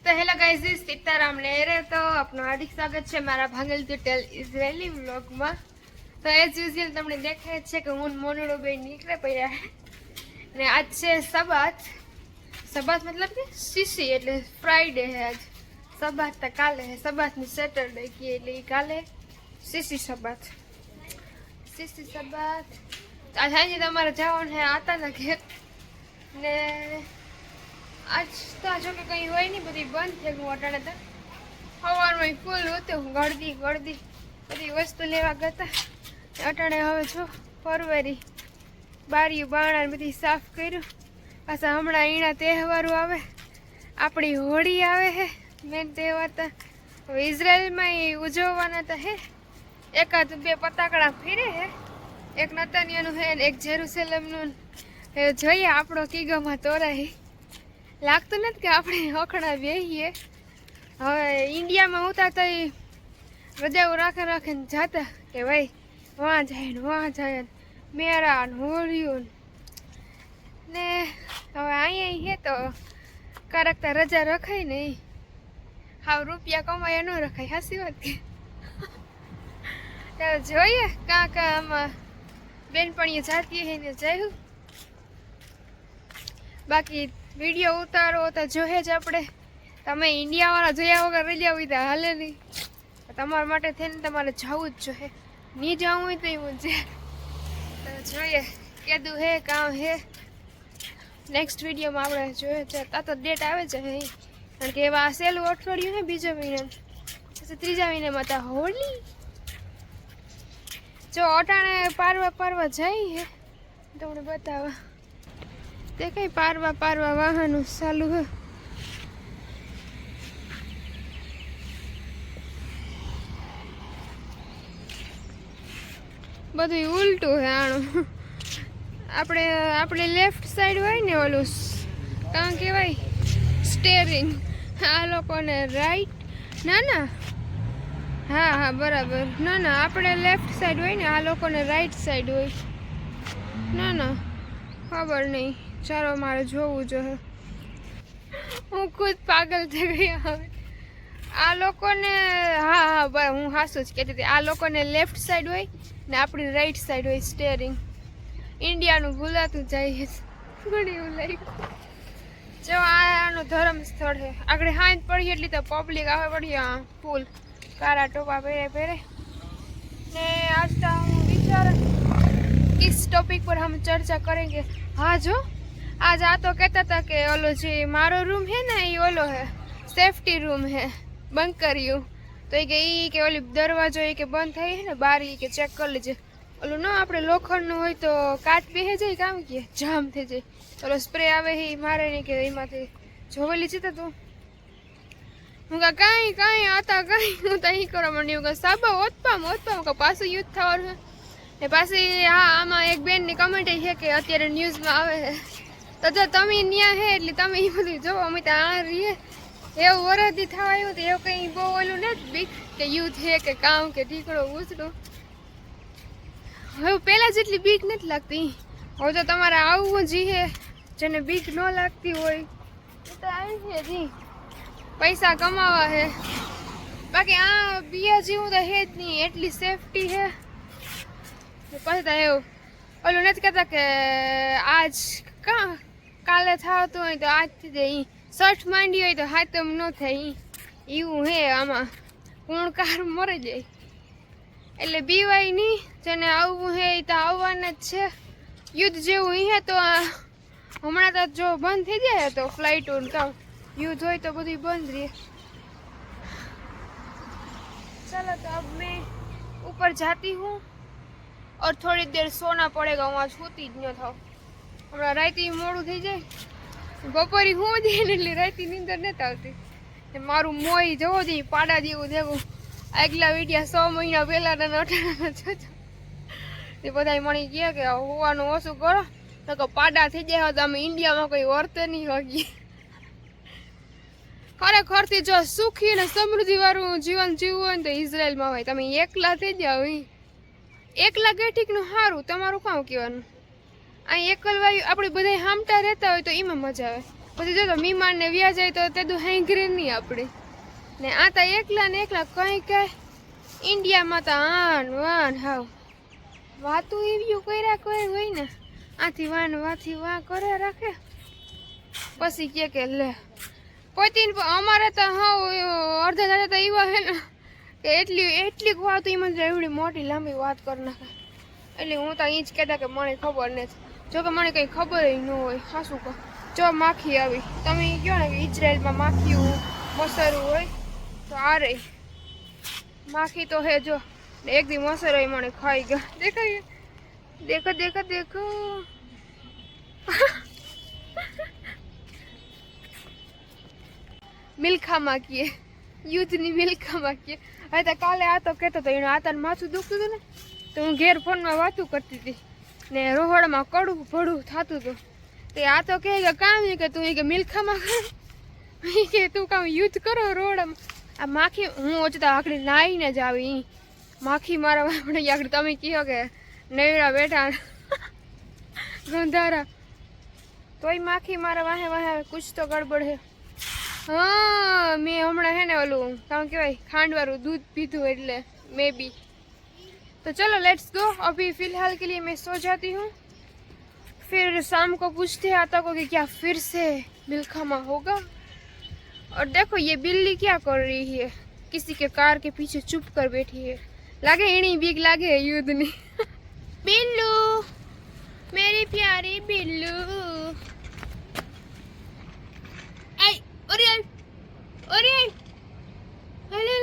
तो hello guys, Sitaram लहरे। तो अपना हार्दिक स्वागत है मारा भांगल टेल इजरायली व्लॉग में। तो एज यूजुअल तमने देखाय छे कि હું મોનડો બે નીકળે પડ્યા ને આજ છે સબાત। સબાત मतलब કે સીસી એટલે ફ્રાઈડે है आज। સબાત તો કાલે है, સબાત ની સેટરડे की એટલે કાલે સીસી સબાત। સીસી સબાત आज આજે તમારે જવાનું है આતા ના ઘેર ને आज तो जो कि कहीं हुई नहीं, बधी बंद थे। अटाणे तो सवार में फूल होते गर्दी गर्दी बधी वस्तु लेवा गता। अटाणे हवे जो फरवरी बारियों बाणा बधी साफ कर्યું। पाछा हमणां ईणा तहेवारो आवे, आपणी होળી आवे है मेन तहेवार। तो इजरायल में उजववाना तो है, एकाद बे पताकड़ा फेरे है, एक नतानियानुं है एक जेरूसलमनुं। જોઈએ આપણો કીગામાં તોરાય लागत नहीं कि अपने अखड़ा बेहीए। हवे इंडिया में होता तो रजाओ राखे राखे जाता कि भाई वहाँ जाए मेरा होलियों ने। हवे अहीं है तो करकता रजा रखाय नहीं, हाव रुपया कमाया न रखाय। हासी बात के तो जोईए क्या क्या आमां बेनपणीओ जाती है ने जायूं। बाकी वीडियो उतारो तो जोहे ज आपणे, तमे इंडिया वाला जोया वगर रही जाओ तो हाले नहीं। तमारा माटे थईने तमारे जावुं ज जोईए, नहीं जावुं होय तो मुझे तो जोईए केदुं है काम है। नेक्स्ट वीडियो में आपणे जोईए आ तो डेट आवे छे कारण के एवा सेलुं अठवाडियुं है बीजा महीना पछी त्रीजा महीनामां तो होली। जो अटाणे पारवा पारवा जाई है तो हमने बतावा ते कई पारवा पारवा वाहन चालू है। બધું ઉલટું है આણું। આપણે આપણે લેફ્ટ સાઈડ હોય ને ઓલું કાં કહેવાય સ્ટેરિંગ, આ લોકોને રાઈટ ના ના હા હા બરાબર ના ના આપણે લેફ્ટ સાઈડ હોય ને, આ લોકોને રાઈટ સાઈડ હોય। ના ના ખબર નહીં, ચાલો मारे જોવું જોઈએ। હું ખુદ પાગલ થઈ ગઈ હવે। આ લોકોને હા હા બરાબર, હું હાસું જ કહેતી હતી। આ લોકોને લેફ્ટ સાઈડ હોય ને આપણી રાઈટ સાઈડ હોય સ્ટેરિંગ। ઇન્ડિયાનું ભૂલાતું જાય ઘણી એવું લાગ્યું। જો આનું ધર્મ સ્થળ છે આગળ હાંજ પડી એટલી તો પબ્લિક આવે પડી ફૂલ કાળા ટોપા પહેરે પહેરે ने। आज तो हम विचार किस टॉपिक पर हम चर्चा करेंगे। हाँ जो आज आ तो कहता था कि ओलो जी मारो रूम है ना, ये ओलो है सेफ्टी रूम है बंकर यू। तो ये कि ओली दरवाजो ये के बंद थई है ना बारी के चेक कर लीजिए। ओलो ना आपणे लोखंडनुं होय तो काट बेहे जाए काम किए जाम थई जाए। ओलो स्प्रे आवे ही मारे नहीं कि एमांथी जोई लीधी तो तू હું કાંઈ કાંઈ આતા કાંઈ હું તો અહીં કરવા માંડી હું સાબા ઓતપામ પાછું યુદ્ધ થવાનું છે ને। પાછી હા આમાં એક બેનની કમેન્ટ છે કે અત્યારે ન્યૂઝમાં આવે છે તો જો તમે ન્યા છે એટલે તમે એ બધું જોવો। અમે તો આ રહીએ એવું વરદી થવા આવ્યું તો એવું કંઈ બહુ ઓલું નથી બીક કે યુદ્ધ છે કે કામ કે ઠીકડો ઉછળો। હવે પહેલાં જેટલી બીક નથી લાગતી। હવે તો તમારે આવવું જ છે જેને બીક ન લાગતી હોય એ તો આવી છે જી पैसा कमावा है। बाकी आ बिया जीव तो है ज नहीं, एटली सेफ्टी है। पता है ओलो नहीं कहता कि आज का काले था तो आज थी जाई सर्च मांडी हो तो हाथ तम न थई एवं है। आमा कोण कार मरे जाए एटले बीवाय नहीं जेने आववुं है तो आववाना ज छे। युद्ध जेवुं है तो हमणां तो जो बंद थई जाए तो फ्लाइटों तो युद्ध हो तो बधी बंद रही। चलो तो अब मैं ऊपर जाती हूँ और थोड़ी देर सोना पड़ेगा। वहाँ सोती ज न थाव, हमारा राती मोड़ू थी जाए बपोरी हूँ जाए राती नींदर नहीं आवती। मारू मोई जवो दी पाड़ा जेवुं देवुं આગલા વિડિયા 100 મહિના પહેલાના નોટાના તે બધાય મળી ગયા કે હોવાનું ઓછું કરો તો પાડા થઈ જાય તો અમે ઇન્ડિયામાં કોઈ વર્તે નહીં હોગી। ખરેખરથી જો સુખી અને સમૃદ્ધિવાળું જીવન જીવવું હોય ને તો ઇઝરાયલમાં હોય। તમે એકલા થઈ જાઓ એકલા ગેઠીકનું સારું, તમારું કામ કહેવાનું। અહીં એકલવાયું આપણે બધા હામટા રહેતા હોય તો એમાં મજા આવે। પછી જો તો મીમાનને વ્યા જાય તો તે દુ હાંગરે નહીં આપણે ને આ તો એકલા ને એકલા કંઈ ઇન્ડિયામાં તો આન વાન હાવ વાતું એવી કર્યા કોઈ હોય ને આથી વાન વાથી વાં કરે રાખે પછી કે લે પોતીને અમારે તો હા અડધા દાદા તો એવા હે ને કે એટલી વાત એમાં એવડી મોટી લાંબી વાત કરી નાખે એટલે હું તો અહીં જ કહેતા કે મને ખબર નથી જો કે મને કંઈ ખબર ન હોય હાશું કહો જો માખી આવી તમે કહો ને કે ઇઝરાયલમાં માખીઓ મસરું હોય તો આ રહી માખી તો હે જો એક દી મસર હોય મને ખાઈ ગયા દેખાય દેખો દેખો દેખો મિલ્ખામાં કીએ યુદ્ધની મિલ્ખામાં કીએ હવે તો કાલે આ તો કહેતો હતો એનું આતાને માથું દુખતું હતું ને તો હું ઘેર ફોનમાં વાતું કરતી હતી ને રોહડામાં કડું ભડું થતું હતું તે આ તો કહે કે કામ કે તું કે મિલ્ખામાં કર કે તું કામ યુદ્ધ કરો રોહડામાં આ માખી હું ઓછતા આખડી નાઈને જ આવી માખી મારા આપણે આગળ તમે કહો કે નવરા બેઠા ગંધારા તોય માખી મારા વાહે વાહે કુછ તો ગડબડ હે हाँ मैं हमारा है ना वालू क्या कहवाई खांड वालू दूध पीतू એટલે मे बी तो चलो लेट्स गो अभी फिलहाल के लिए मैं सो जाती हूँ फिर शाम को पूछते हैं आता को कि क्या फिर से मिल्खामा होगा और देखो ये बिल्ली क्या कर रही है किसी के कार के पीछे चुप कर बैठी है लागे इन्हीं बीक लागे युद्ध नहीं बिल्लू मेरी प्यारी बिल्लू अरे अरे अरे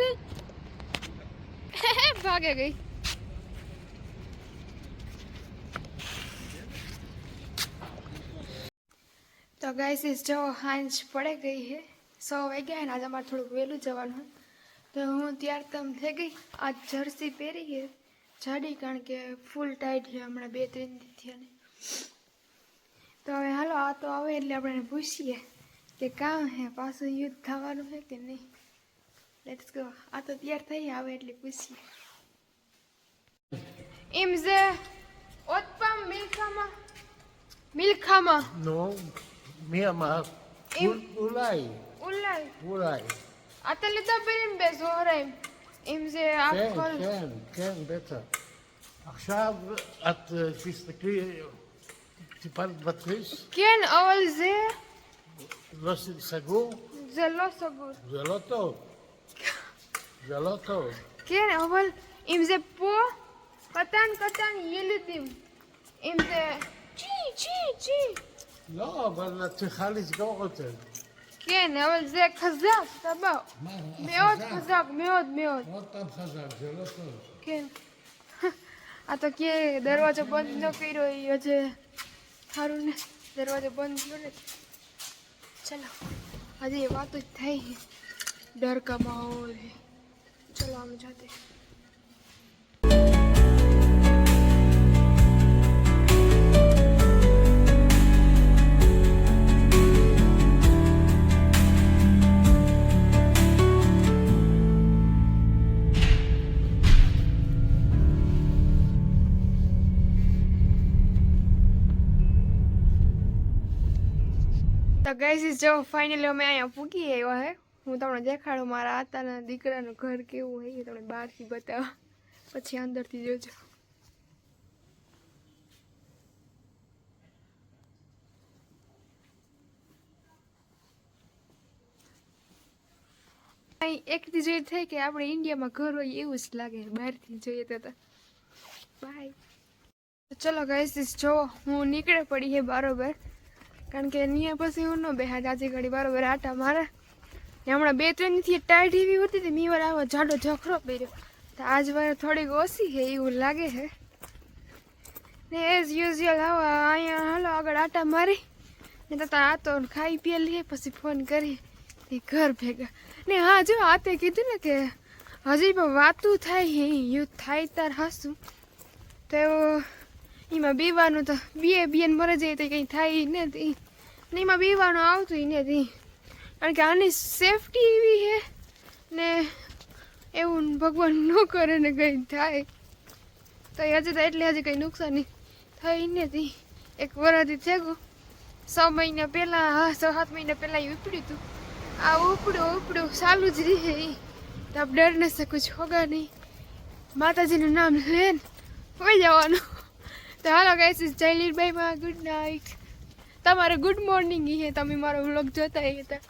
भागे गई तो गाइस इस जो हांज पड़े गई है 100 वाग्या है आज अमार थोड़ું વહેલું જવાનું તો હું ત્યાર તમ થઈ ગઈ આજ જર્સી પહેરી છે જાડી કારણ કે ફૂલ ટાઈટ છે હમણાં 2-3 દી થયા ને તો હવે હાલો આ તો આવે એટલે આપણે પૂછીએ કે કામ હે પાછું યુદ્ધ થવાનું છે કે નહીં લેટ્સ ગો આ તો તૈયાર થઈ આવે એટલે પૂછીએ im ze otpam milkhama no Myanmar אולי אתה לדברים בזוהריים אם זה הכל כן בטח עכשיו את תסתכלי טיפלת בתריס כן אבל זה לא סגור? זה לא סגור זה לא טוב זה לא טוב כן אבל אם זה פה קטן ילדים אם זה צ'י לא אבל את צריכה לסגור אותם כן, אבל זה חזק, סבבה. מאוד חזק, מאוד. עוד פעם חזק, זה לא טוב. כן. આ તો કે દરવાજો બંધ ન કર્યો એ હજે સારું ને દરવાજો બંધ કર્યો ને ચલો હજી એ વાતો જ થઈ ડર કા માહોલ હે ચલો हम जाते हैं તો ગાઈસ જો ફાઇનલી અમે અહીંયા પૂગી આવ્યા હે હું તમને દેખાડું મારા આતાના દીકરાનું ઘર કેવું હોય એ તમને બહારથી બતાવવા પછી અંદરથી જોજો અહીં એકથી જોઈ થાય કે આપણે ઇન્ડિયામાં ઘર હોય એવું જ લાગે બહારથી જોઈએ તો બાય ચલો ગાઈસ જો હું નીકળે પડી હે બરોબર કારણ કે અહીંયા પછી હું ન બેહા જાજી ઘડી બરોબર આટા મારે ને હમણાં 2-3 થી ટાઈટ એવી હોતી હતી મીવર આવો જાડો ઝખરો પહેર્યો તો આજ વાર થોડીક ઓછી છે એવું લાગે છે ને એઝ યુઝ્યુઅલ આવો અહીંયા હાલો આગળ આટા મારી ને તો આ તો ખાઈ પી લઈએ પછી ફોન કરી એ ઘર ભેગા ને હા જો આતે કીધું ને કે હજી પણ વાતું થાય યુદ્ધ થાય તાર હાસું તો એમાં બીવાનું તો બીએન મરે જાય તો કંઈ થાય નથી ને એમાં બીવાનું આવતું નથી કારણ કે આની સેફટી એવી છે ને એવું ભગવાન ન કરે ને કંઈ થાય તો હજી તો એટલે હજી કંઈ નુકસાની થઈ નથી એક વરસથી થેગું 6 મહિના પહેલાં, હા 6-7 મહિના પહેલાં એ ઉપડ્યું હતું. આ ઉપડું ચાલુ જ રહે એ. તો આપ ડર ન શકું છું, હોગા નહીં. માતાજીનું નામ લે ને હોઈ જવાનું. તો હાલો ગાઈસ, જય લીરબાઈમાં ગુડ નાઇટ. તમારે ગુડ મોર્નિંગ હે, તમે મારો વ્લોગ જોતા હતા.